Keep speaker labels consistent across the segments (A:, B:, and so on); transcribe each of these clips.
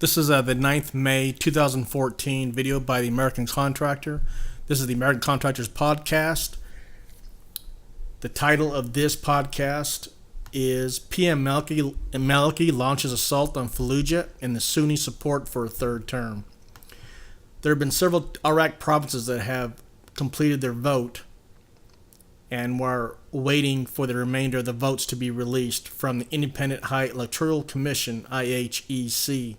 A: This is the 9th May 2014 video by the American Contractor. This is the American Contractor's podcast. The title of this podcast is PM Maliki launches assault on Fallujah and the Sunni support for a third term. There have been several Iraq provinces that have completed their vote and were waiting for the remainder of the votes to be released from the Independent High Electoral Commission, IHEC.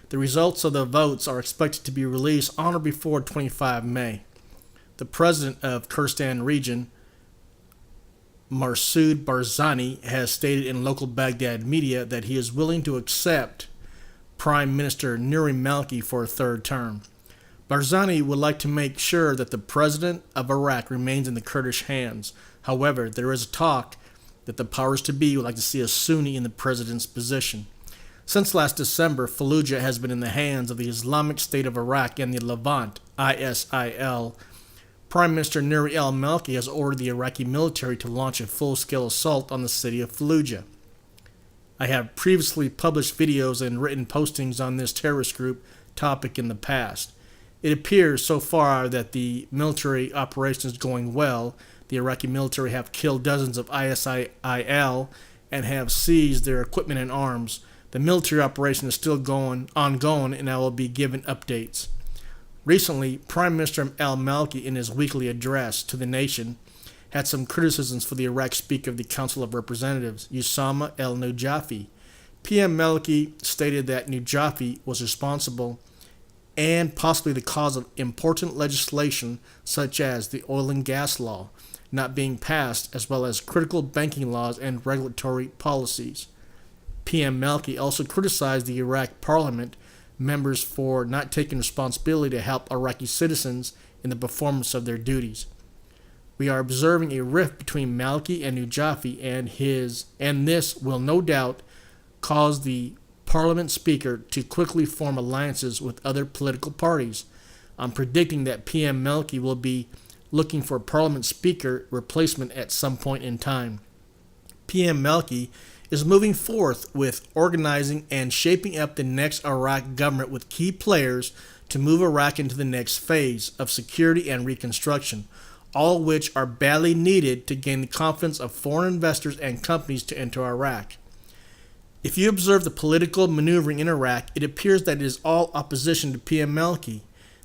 A: The results of the votes are expected to be released on or before 25 May. The President of Kurdistan Region, Massoud Barzani, has stated in local Baghdad media that he is willing to accept Prime Minister Nuri Maliki for a third term. Barzani would like to make sure that the President of Iraq remains in the Kurdish hands. However, there is talk that the powers to be would like to see a Sunni in the president's position. Since last December, Fallujah has been in the hands of the Islamic State of Iraq and the Levant, ISIL. Prime Minister Nuri Maliki has ordered the Iraqi military to launch a full-scale assault on the city of Fallujah. I have previously published videos and written postings on this terrorist group topic in the past. It appears so far that the military operation is going well. The Iraqi military have killed dozens of ISIL and have seized their equipment and arms. The military operation is still ongoing, and I will be given updates. Recently, Prime Minister al-Malki, in his weekly address to the nation, had some criticisms for the Iraq Speaker of the Council of Representatives, Usama al-Nujayfi. PM Maliki stated that Nujayfi was responsible and possibly the cause of important legislation such as the oil and gas law not being passed, as well as critical banking laws and regulatory policies. PM Maliki also criticized the Iraq Parliament members for not taking responsibility to help Iraqi citizens in the performance of their duties. We are observing a rift between Maliki and Nujayfi, and this will no doubt cause the Parliament Speaker to quickly form alliances with other political parties. I'm predicting that PM Maliki will be looking for a Parliament Speaker replacement at some point in time. PM Maliki is moving forth with organizing and shaping up the next Iraq government with key players to move Iraq into the next phase of security and reconstruction, all of which are badly needed to gain the confidence of foreign investors and companies to enter Iraq. If you observe the political maneuvering in Iraq, it appears that it is all opposition to PM Maliki.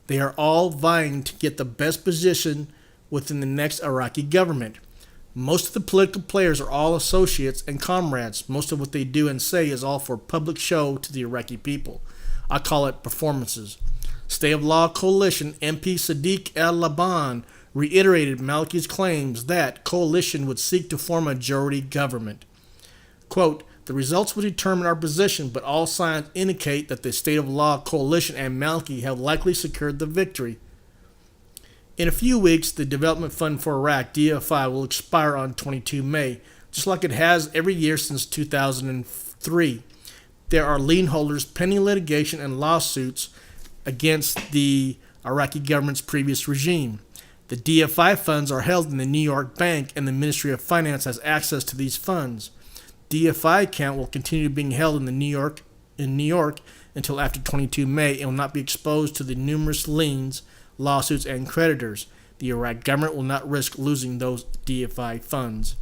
A: They are all vying to get the best position within the next Iraqi government. Most of the political players are all associates and comrades. Most of what they do and say is all for public show to the Iraqi people. I call it performances. State of Law Coalition MP Sadiq al-Laban reiterated Maliki's claims that coalition would seek to form a majority government. Quote, "The results will determine our position, but all signs indicate that the State of Law Coalition and Maliki have likely secured the victory. In a few weeks, the Development Fund for Iraq, DFI, will expire on 22 May, just like it has every year since 2003. There are lien holders pending litigation and lawsuits against the Iraqi government's previous regime. The DFI funds are held in the New York Bank, and the Ministry of Finance has access to these funds. DFI account will continue being held in New York until after 22 May and will not be exposed to the numerous liens, lawsuits, and creditors. The Iraq government will not risk losing those DFI funds.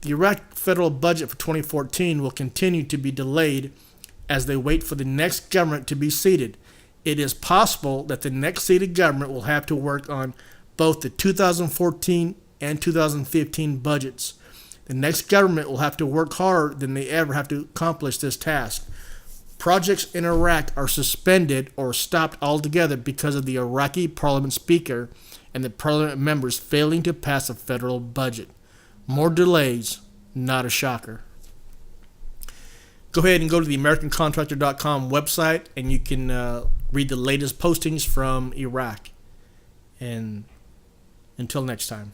A: The Iraq federal budget for 2014 will continue to be delayed as they wait for the next government to be seated. It is possible that the next seated government will have to work on both the 2014 and 2015 budgets. The next government will have to work harder than they ever have to accomplish this task. Projects in Iraq are suspended or stopped altogether because of the Iraqi Parliament Speaker and the Parliament members failing to pass a federal budget. More delays, not a shocker. Go ahead and go to the AmericanContractor.com website and you can read the latest postings from Iraq. And until next time.